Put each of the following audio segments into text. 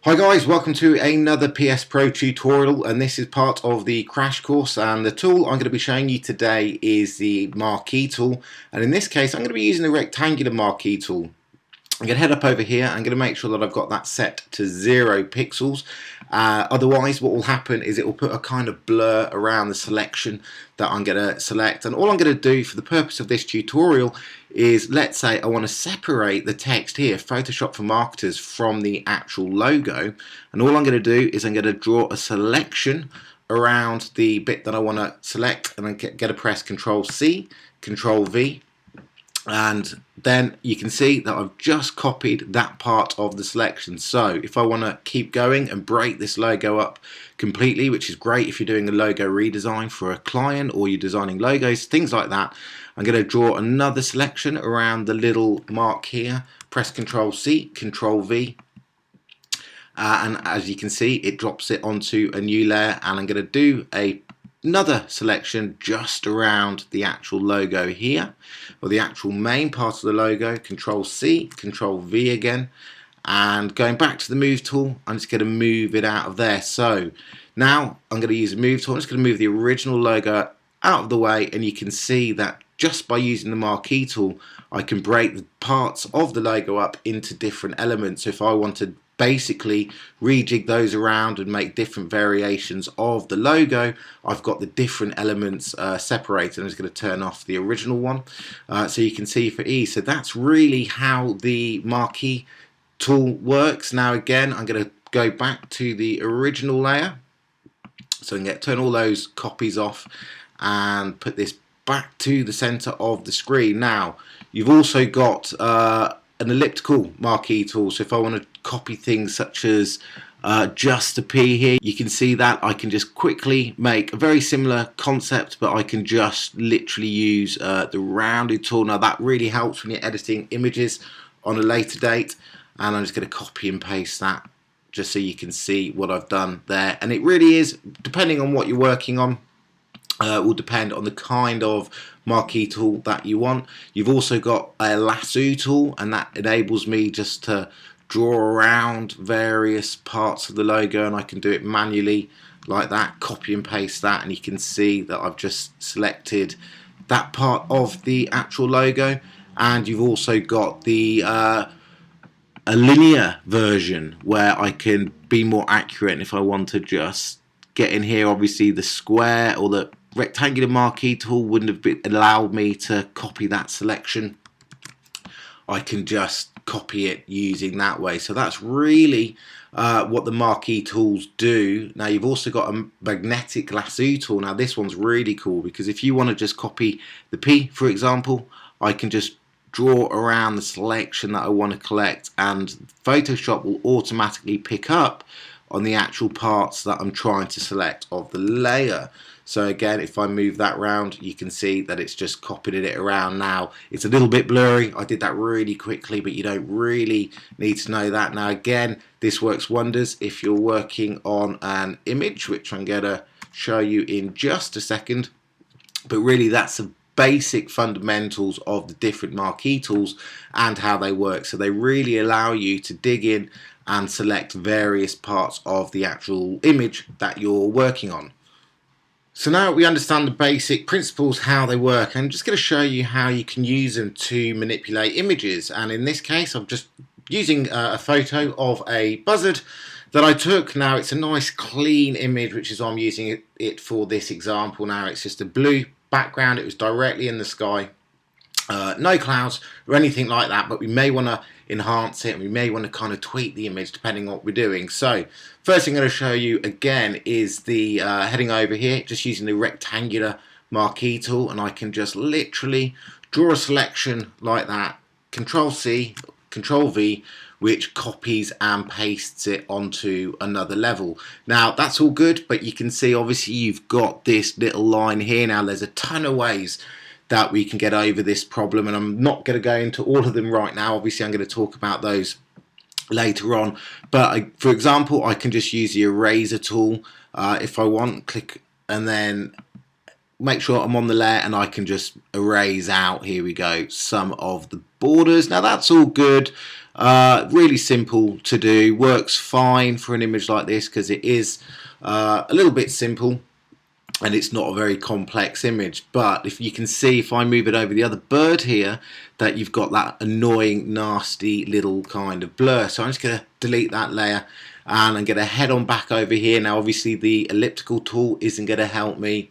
Hi guys, welcome to another PS Pro tutorial, and this is part of the crash course. And the tool I'm going to be showing you today is the Marquee tool, and in this case I'm going to be using the rectangular Marquee tool. I'm going to head up over here. I'm going to make sure that I've got that set to 0 pixels. Otherwise what will happen is it will put a kind of blur around the selection that I'm going to select. And all I'm going to do for the purpose of this tutorial is, let's say I want to separate the text here, Photoshop for Marketers, from the actual logo. And all I'm going to do is I'm going to draw a selection around the bit that I want to select, and I'm going to press Control C, Control V. And then you can see that I've just copied that part of the selection. So if I want to keep going and break this logo up completely, which is great if you're doing a logo redesign for a client or you're designing logos, things like that, I'm going to draw another selection around the little mark here, press Control C, Control V, and as you can see it drops it onto a new layer, and I'm going to do another selection just around the actual logo here, or the actual main part of the logo. Control C, Control V again, and going back to the move tool, I'm just going to move it out of there. So now I'm going to use a move tool. I'm just going to move the original logo out of the way, and you can see that just by using the Marquee tool I can break the parts of the logo up into different elements. So if I want to basically rejig those around and make different variations of the logo, I've got the different elements separated. I'm just going to turn off the original one so you can see for ease. So that's really how the Marquee tool works. Now again, I'm going to go back to the original layer, so I'm going to turn all those copies off and put this back to the center of the screen. Now you've also got an elliptical Marquee tool, so if I want to copy things such as just a P here, you can see that I can just quickly make a very similar concept, but I can just literally use the rounded tool. Now that really helps when you're editing images on a later date, and I'm just going to copy and paste that just so you can see what I've done there. And it really is, depending on what you're working on, will depend on the kind of Marquee tool that you want. You've also got a Lasso tool, and that enables me just to draw around various parts of the logo, and I can do it manually like that, copy and paste that, and you can see that I've just selected that part of the actual logo. And you've also got the a linear version where I can be more accurate, and if I want to just get in here, obviously the square or the rectangular Marquee tool wouldn't have allowed me to copy that selection. I can just copy it using that way. So that's really what the Marquee tools do. Now you've also got a magnetic lasso tool. Now this one's really cool, because if you want to just copy the P, for example, I can just draw around the selection that I want to collect, and Photoshop will automatically pick up on the actual parts that I'm trying to select of the layer. So again, if I move that around, you can see that it's just copied it around. Now it's a little bit blurry, I did that really quickly, but you don't really need to know that. Now again, this works wonders if you're working on an image, which I'm going to show you in just a second. But really that's the basic fundamentals of the different Marquee tools and how they work. So they really allow you to dig in and select various parts of the actual image that you're working on. So now we understand the basic principles, how they work. I'm just going to show you how you can use them to manipulate images. And in this case, I'm just using a photo of a buzzard that I took. Now it's a nice clean image, which is why I'm using it for this example. Now it's just a blue background. It was directly in the sky. No clouds or anything like that, but we may want to enhance it, and we may want to kind of tweak the image depending on what we're doing. So first thing I'm going to show you again is the heading over here, just using the rectangular Marquee tool, and I can just literally draw a selection like that, Control C, Control V, which copies and pastes it onto another level. Now that's all good, but you can see obviously you've got this little line here. Now there's a ton of ways that we can get over this problem, and I'm not going to go into all of them right now. Obviously I'm going to talk about those later on, but for example I can just use the eraser tool if I want, click and then make sure I'm on the layer, and I can just erase out, here we go, some of the borders. Now that's all good, Really simple to do, works fine for an image like this because it is a little bit simple and it's not a very complex image. But if you can see, if I move it over the other bird here, that you've got that annoying, nasty little kind of blur. So I'm just going to delete that layer and I'm going to head on back over here. Now obviously the elliptical tool isn't going to help me,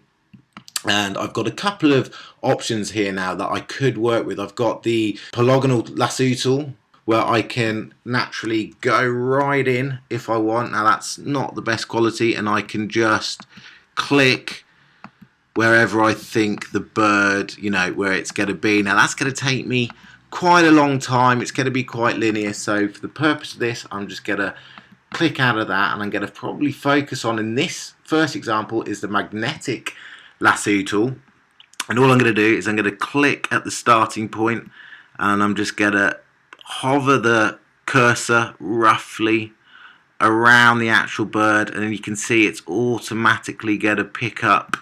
and I've got a couple of options here now that I could work with. I've got the polygonal lasso tool where I can naturally go right in if I want. Now that's not the best quality, and I can just click wherever I think the bird, you know, where it's going to be. Now that's going to take me quite a long time. It's going to be quite linear. So for the purpose of this, I'm just going to click out of that, and I'm going to probably focus on, in this first example, is the magnetic lasso tool. And all I'm going to do is I'm going to click at the starting point, and I'm just going to hover the cursor roughly around the actual bird, and you can see it's automatically going to pick up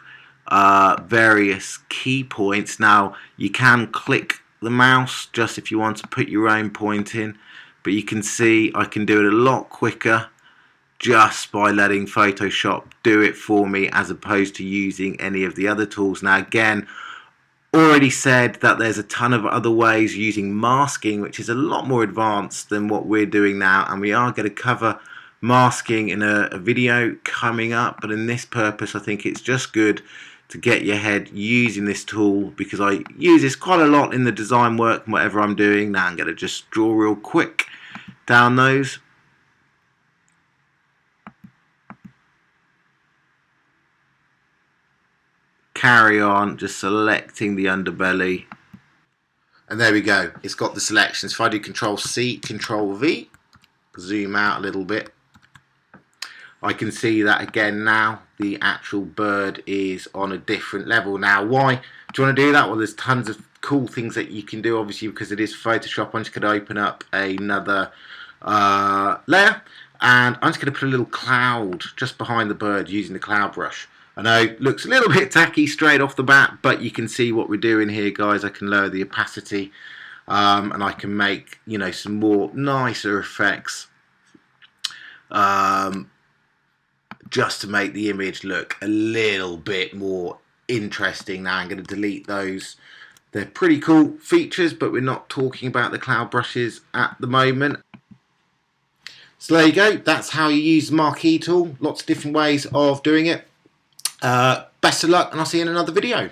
various key points. Now you can click the mouse just if you want to put your own point in, but you can see I can do it a lot quicker just by letting Photoshop do it for me as opposed to using any of the other tools. Now again, already said that there's a ton of other ways using masking, which is a lot more advanced than what we're doing now, and we are going to cover masking in a video coming up. But in this purpose, I think it's just good to get your head using this tool, because I use this quite a lot in the design work and whatever I'm doing. Now I'm going to just draw real quick down those. Carry on, just selecting the underbelly, and there we go, it's got the selections. If I do Control C, Control V, zoom out a little bit, I can see that again now the actual bird is on a different level. Now why do you want to do that? Well, there's tons of cool things that you can do, obviously, because it is Photoshop. I'm just going to open up another layer, and I'm just going to put a little cloud just behind the bird using the cloud brush. I know it looks a little bit tacky straight off the bat, but you can see what we're doing here, guys. I can lower the opacity, and I can make, you know, some more nicer effects, just to make the image look a little bit more interesting. Now I'm going to delete those. They're pretty cool features, but we're not talking about the cloud brushes at the moment. So there you go. That's how you use the Marquee tool. Lots of different ways of doing it. Best of luck, and I'll see you in another video.